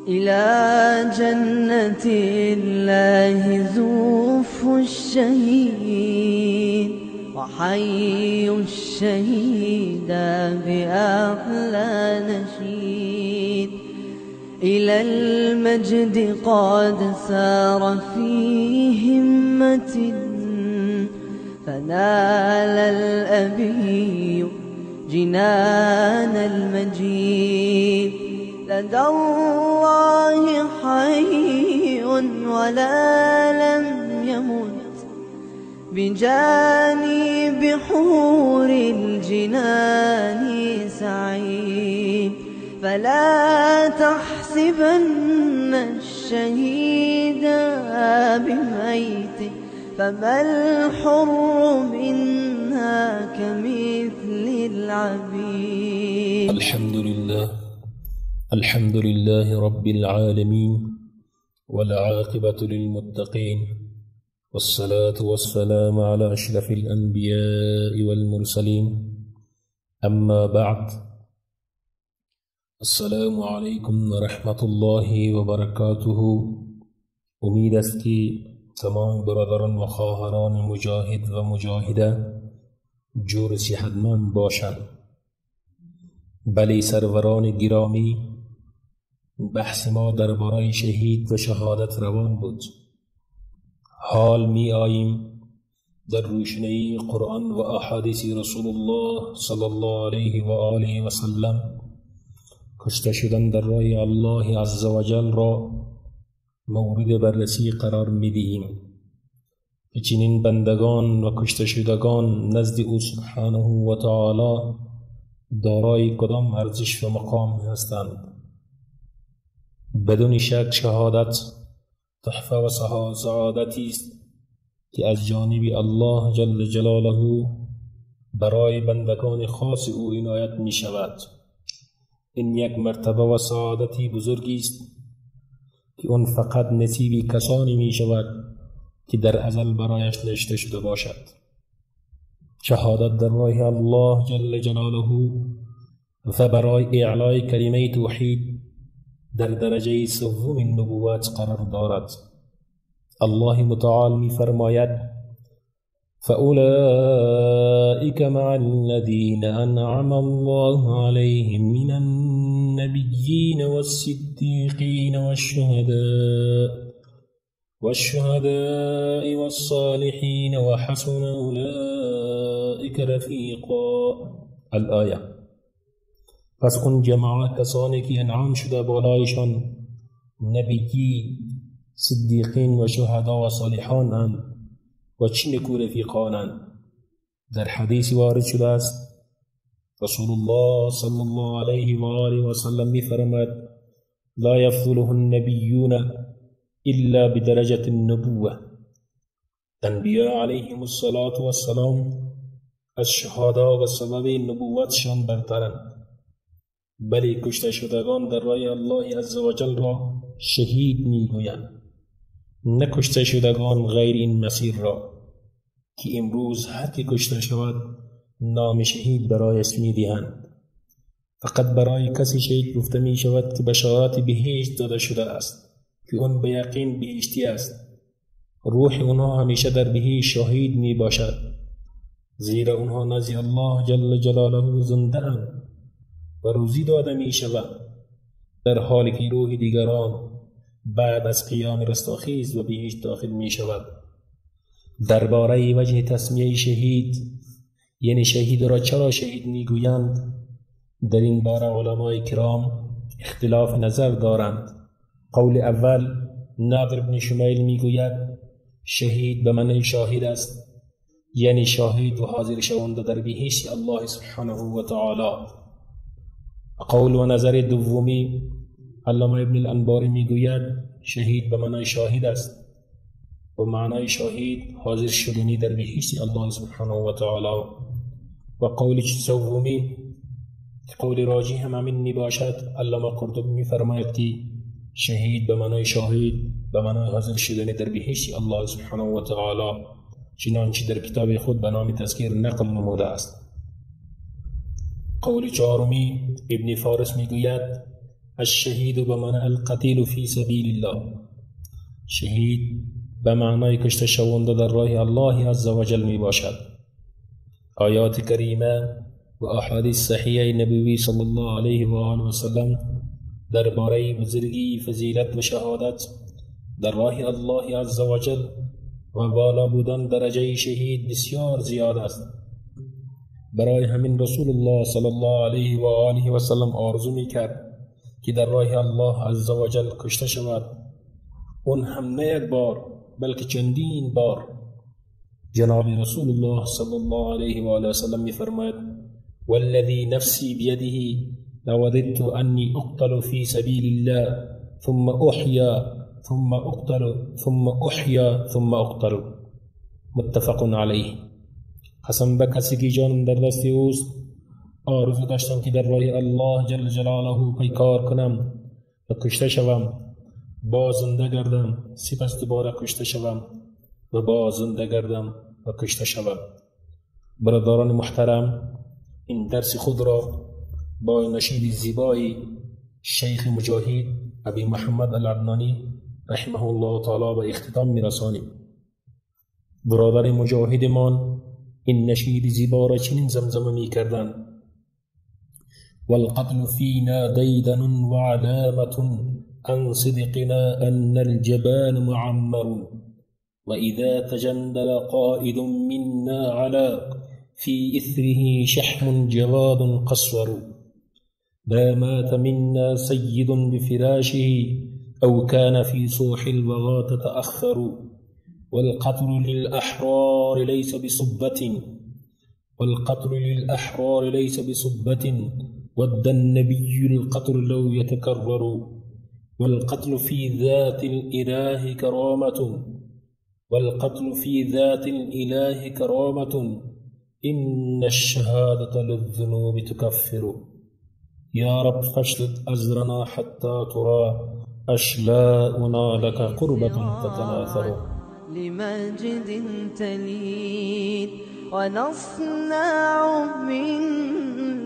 إلى جنة الله زوف الشهيد وحي الشهيد بأحلى نشيد. إلى المجد قد سار في همة فنال الأبي جنان المجيد. لدى الله حي ولا لم يمت بجانب حور الجنان سعيد. فلا تحسبن الشهيد بميت فما الحر منها كمثل العبيد. الحمد لله رب العالمين والعاقبة للمتقين والصلاة والسلام على أشرف الأنبياء والمرسلين. أما بعد، السلام علیکم ورحمت الله وبرکاته. امید است که تمام برادران و خواهران مجاهد و مجاهده جور صحتمند باشند. بلی سروران گرامی، بحث ما درباره شهید و شهادت روان بود. حال می آییم در روشنی قرآن و احادیث رسول الله صلی الله علیه و آله و سلم کشته شدن در راه الله عزوجل را مورد بررسی قرار می دهیم. چنین بندگان و کشته شدگان نزد او سبحانه و تعالی دارای کدام ارزش و مقام هستند؟ بدون شک شهادت تحفه و سعادتی است که از جانب الله جل جلاله برای بندگان خاص او عنایت می شود. این یک مرتبه و سعادتی بزرگی است که اون فقط نصیب کسانی می شود که در ازل برایش نوشته شده باشد. شهادت در راه الله جل جلاله و برای اعلای کلمه توحید در درجه سوم نبوت قرار دارد. الله متعال می فرماید: فأولئك مع الذين أنعم الله عليهم من النبيين والصديقين والشهداء والصالحين وحسن أولئك رفيقا. الآیه. پس اون جماعت کسانی که انعام شده بالایشان نبیی، صدیقین و شهدا و صالحان اند و چه نیکو رفیقانند. در حدیث وارد شده است رسول الله صلی الله علیه و آله و سلم می فرماید: لا یفضله النبیون الا بدرجة النبوة. انبیاء علیهم الصلاة والسلام از شهدا و سبب نبوتشان برترند. بلی کشته شدگان در راه الله عزوجل را شهید می گویند، نه کشته شدگان غیر این مسیر را که امروز هر که کشته شود نام شهید برایش می دهند. فقط برای کسی شهید گفته می شود که بشارت بهشت داده شده است که اون به یقین بهشتی است. روح اونها همیشه در بهشت شهید می باشد، زیرا اونها نزد الله جل جلاله زنده اند و روزی داده می شود، در حالی که روح دیگران بعد از قیام رستاخیز و بهشت داخل می شود. درباره وجه تسمیه شهید، یعنی شهید را چرا شهید می گویند، در این باره علمای کرام اختلاف نظر دارند. قول اول، نادر بن شمیل می گوید شهید به معنی شاهد است، یعنی شاهد و حاضر شونده در بهشت الله سبحانه و تعالی. قول و نظر دومی، علامه ابن الانباری می گوید شهید به معنی شاهد است و معنی شاهد حاضر شدنی در بهشت الله سبحانه و تعالی. و قول سومی قول راجح هم همین می باشد. علامه قرطبی می فرماید که شهید به معنی شاهد به معنی حاضر شدنی در بهشت الله سبحانه و تعالی، چنانچه در کتاب خود به نام تذکیر نقل نموده است. قول چهارمی ابن فارس می گوید الشهید بمعنى القتیل فی سبیل الله، شهید به معنای کشته شونده در راه الله عز و جل می باشد. آیات کریمه و احادیث صحیحه نبوی صلی الله علیه و آله و سلم درباره بزرگی، فضیلت و شهادت در راه الله عز و جل و بالا بودن درجه شهید بسیار زیاد است. برای همین رسول الله صلی الله علیه و آله و سلم آرزو می کرد که در راه الله عز و جل کشته شود، اون هم نه یک بار بلکه چندین بار. جناب رسول الله صلی الله علیه و آله و سلم می فرماید: والذی نفسی بیده لوددت انی اقتل فی سبیل الله ثم احیا ثم اقتل ثم احیا ثم اقتل. متفق علیه. قسم به کسی که جانم در دست اوست، آرزو داشتم که در راه الله جل جلاله پیکار کنم و کشته شوم، باز زنده گردم، سپس دوباره کشته شوم و باز زنده گردم و کشته شوم. برادران محترم، این درس خود را با نشید زیبای شیخ مجاهد ابی محمد العدنانی رحمه الله تعالی به اختتام میرسانیم. برادر مجاهدمان این نشید زیبا را چنین زمزمه می کردند: والقتل فينا ديدن وعلامة عن صدقنا أن الجبان معمر، وإذا تجندل قائد منا على في إثره شحم جواد قصور، لا مات منا سيد بفراشه أو كان في صوح الوغى تتأخر. والقتل للأحرار ليس بصبة، والقتل للأحرار ليس بصبة، ود النبي القتل لو يتكرر. والقتل في ذات الإله كرامة، والقتل في ذات الإله كرامة، إن الشهادة للذنوب تكفر. يا رب فاشدد أزرنا حتى ترى أشلاؤنا لك قربة تتناثر. لمجد تلين ونصنع من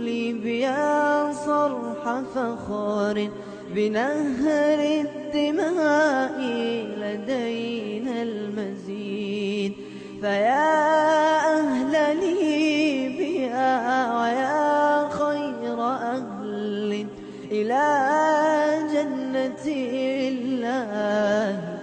ليبيا صرح فخار، بنهر الدماء لدينا المزيد. فيا أهل ليبيا ويا خير أهل إلى جنة الله